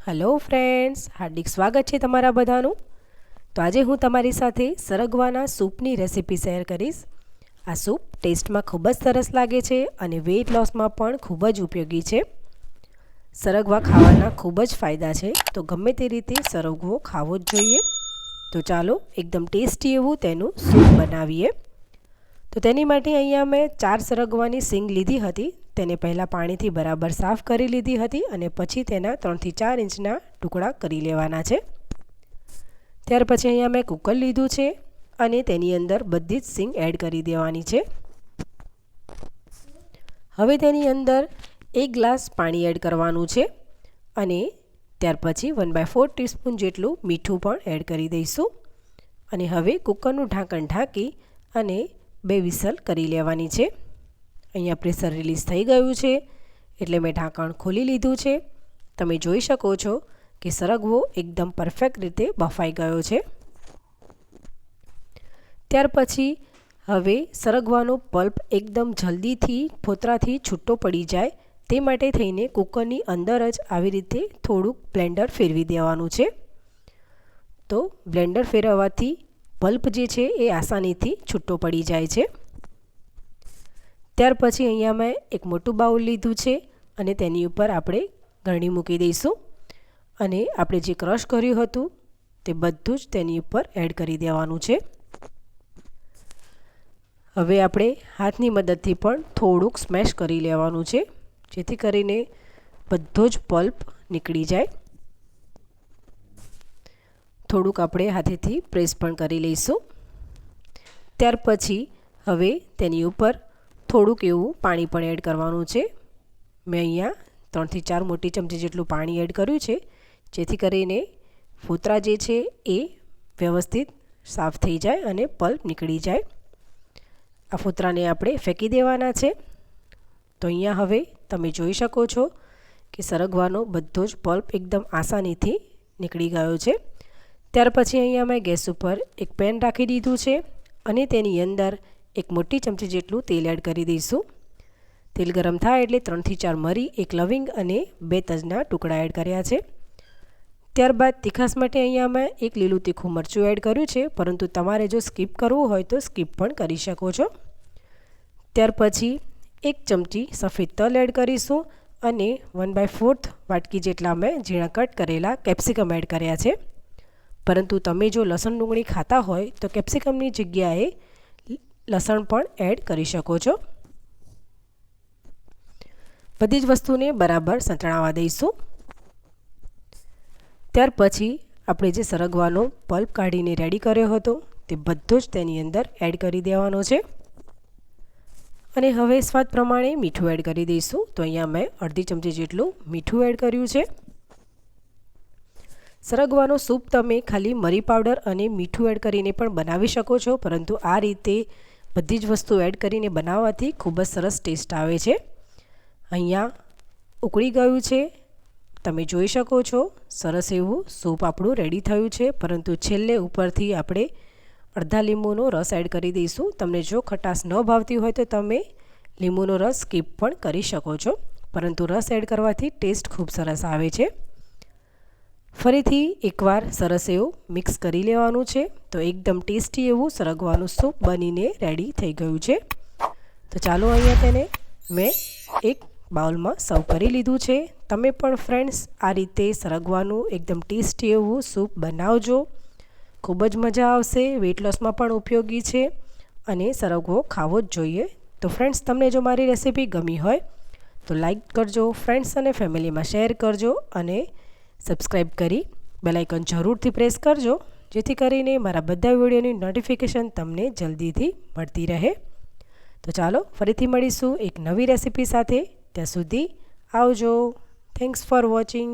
Hello friends, હાર્દિક સ્વાગત છે તમારા બધાનું। તો આજે હું તમારી સાથે સરગવાના સૂપની રેસીપી શેર કરીશ। આ સૂપ ટેસ્ટમાં ખૂબ જ સરસ લાગે છે અને વેઇટ લોસમાં પણ ખૂબ જ ઉપયોગી છે। સરગવા ખાવાના ખૂબ જ ફાયદા છે, તો ગમે તે રીતે સરગવો ખાવો જ જોઈએ। તો ચાલો એકદમ ટેસ્ટી એવું તેનું સૂપ બનાવીએ। તો તેની માટે અહીંયા મેં 4 સરગવાની સિંગ લીધી હતી। તેને પહેલાં પાણીથી બરાબર સાફ કરી લીધી હતી અને પછી તેના 3 થી 4 ઇંચના ટુકડા કરી લેવાના છે। ત્યાર પછી અહીંયા મેં કુકર લીધું છે અને તેની અંદર બધી જ સિંગ એડ કરી દેવાની છે। હવે તેની અંદર 1 ગ્લાસ પાણી એડ કરવાનું છે અને ત્યાર પછી 1/4 ટીસ્પૂન જેટલું મીઠું પણ એડ કરી દઈશું અને હવે કુકરનું ઢાંકણ ઢાંકી અને 2 વિસલ કરી લેવાની છે। અહીંયા પ્રેશર રિલીઝ થઈ ગયું છે એટલે મેં ઢાંકણ ખોલી લીધું છે। તમે જોઈ શકો છો કે સરગવો એકદમ પરફેક્ટ રીતે બફાઈ ગયો છે। ત્યાર પછી હવે સરગવાનો પલ્પ એકદમ જલ્દીથી ફોતરાથી છૂટો પડી જાય તે માટે થઈને કુકરની અંદર જ આવી રીતે થોડુંક બ્લેન્ડર ફેરવી દેવાનું છે। તો બ્લેન્ડર ફેરવવાથી પલ્પ જે છે એ આસાનીથી છૂટો પડી જાય છે। ત્યાર પછી અહીંયા મેં એક મોટું બાઉલ લીધું છે અને તેની ઉપર આપણે ગળણી મૂકી દઈશું અને આપણે જે ક્રશ કર્યું હતું તે બધું જ તેની ઉપર એડ કરી દેવાનું છે। હવે આપણે હાથની મદદથી પણ થોડુંક સ્મેશ કરી લેવાનું છે જેથી કરીને બધો જ પલ્પ નીકળી જાય। થોડુંક આપણે હાથેથી પ્રેસ પણ કરી લઈશું। ત્યાર પછી હવે તેની ઉપર થોડુંક એવું પાણી પણ એડ કરવાનું છે। મેં અહીંયા 3 થી 4 મોટી ચમચી જેટલું પાણી એડ કર્યું છે જેથી કરીને ફોતરા જે છે એ વ્યવસ્થિત સાફ થઈ જાય અને પલ્પ નીકળી જાય। આ ફોતરાને આપણે ફેંકી દેવાના છે। તો અહીંયા હવે તમે જોઈ શકો છો કે સરગવાનો બધો જ પલ્પ એકદમ આસાનીથી નીકળી ગયો છે। ત્યાર પછી અહીંયા મેં ગેસ ઉપર એક પેન રાખી દીધું છે અને તેની અંદર એક મોટી ચમચી જેટલું તેલ એડ કરી દઈશું। તેલ ગરમ થાય એટલે 3 થી 4 મરી, 1 લવિંગ અને 2 તજના ટુકડા એડ કર્યા છે। ત્યારબાદ તીખાસ માટે અહીંયા મેં 1 લીલું તીખું મરચું એડ કર્યું છે, પરંતુ તમારે જો સ્કીપ કરવું હોય તો સ્કીપ પણ કરી શકો છો। ત્યાર પછી 1 ચમચી સફેદ તલ એડ કરીશું અને 1/4 વાટકી જેટલા મેં ઝીણા કટ કરેલા કેપ્સિકમ એડ કર્યા છે। પરંતુ તમે જો લસણ ડુંગળી ખાતા હોય તો કેપ્સિકમની જગ્યાએ લસણ પણ એડ કરી શકો છો। બધી જ વસ્તુને બરાબર સંતળાવા દઈશું। ત્યાર પછી આપણે જે સરગવાનો પલ્પ કાઢીને રેડી કર્યો હતો તે બધો જ તેની અંદર એડ કરી દેવાનો છે અને હવે સ્વાદ પ્રમાણે મીઠું એડ કરી દઈશું। તો અહીંયા મેં અડધી ચમચી જેટલું મીઠું એડ કર્યું છે। સરગવાનો સૂપ તમે ખાલી મરી પાવડર અને મીઠું એડ કરીને પણ બનાવી શકો છો, પરંતુ આ રીતે બધી જ વસ્તુ એડ કરીને બનાવવાથી ખૂબ જ સરસ ટેસ્ટ આવે છે। અહીંયા ઉકળી ગયું છે, તમે જોઈ શકો છો સરસ એવું સૂપ આપણું રેડી થયું છે। પરંતુ છેલ્લે ઉપરથી આપણે અડધા લીંબુનો રસ એડ કરી દઈશું। તમને જો ખટાશ ન ભાવતી હોય તો તમે લીંબુનો રસ સ્કીપ પણ કરી શકો છો, પરંતુ રસ એડ કરવાથી ટેસ્ટ ખૂબ સરસ આવે છે। ફરીથી એકવાર સરસ એવું મિક્સ કરી લેવાનું છે। તો એકદમ ટેસ્ટી એવું સરગવાનું સૂપ બનીને રેડી થઈ ગયું છે। તો ચાલો અહીંયા તેને મેં એક બાઉલમાં સર્વ કરી લીધું છે। તમે પણ ફ્રેન્ડ્સ આ રીતે સરગવાનું એકદમ ટેસ્ટી એવું સૂપ બનાવજો, ખૂબ જ મજા આવશે। વેઇટ લોસમાં પણ ઉપયોગી છે અને સરગવો ખાવો જ જોઈએ। તો ફ્રેન્ડ્સ તમને જો મારી રેસીપી ગમી હોય તો લાઈક કરજો, ફ્રેન્ડ્સ અને ફેમિલીમાં શેર કરજો અને સબસ્ક્રાઈબ કરી બેલ આઇકન જરૂરથી પ્રેસ કરજો જેથી કરીને મારા બધા વિડીયોની નોટિફિકેશન તમને જલ્દીથી મળતી રહે। તો ચાલો ફરીથી મળીશું એક નવી રેસીપી સાથે। ત્યાં સુધી આવજો। Thanks for watching.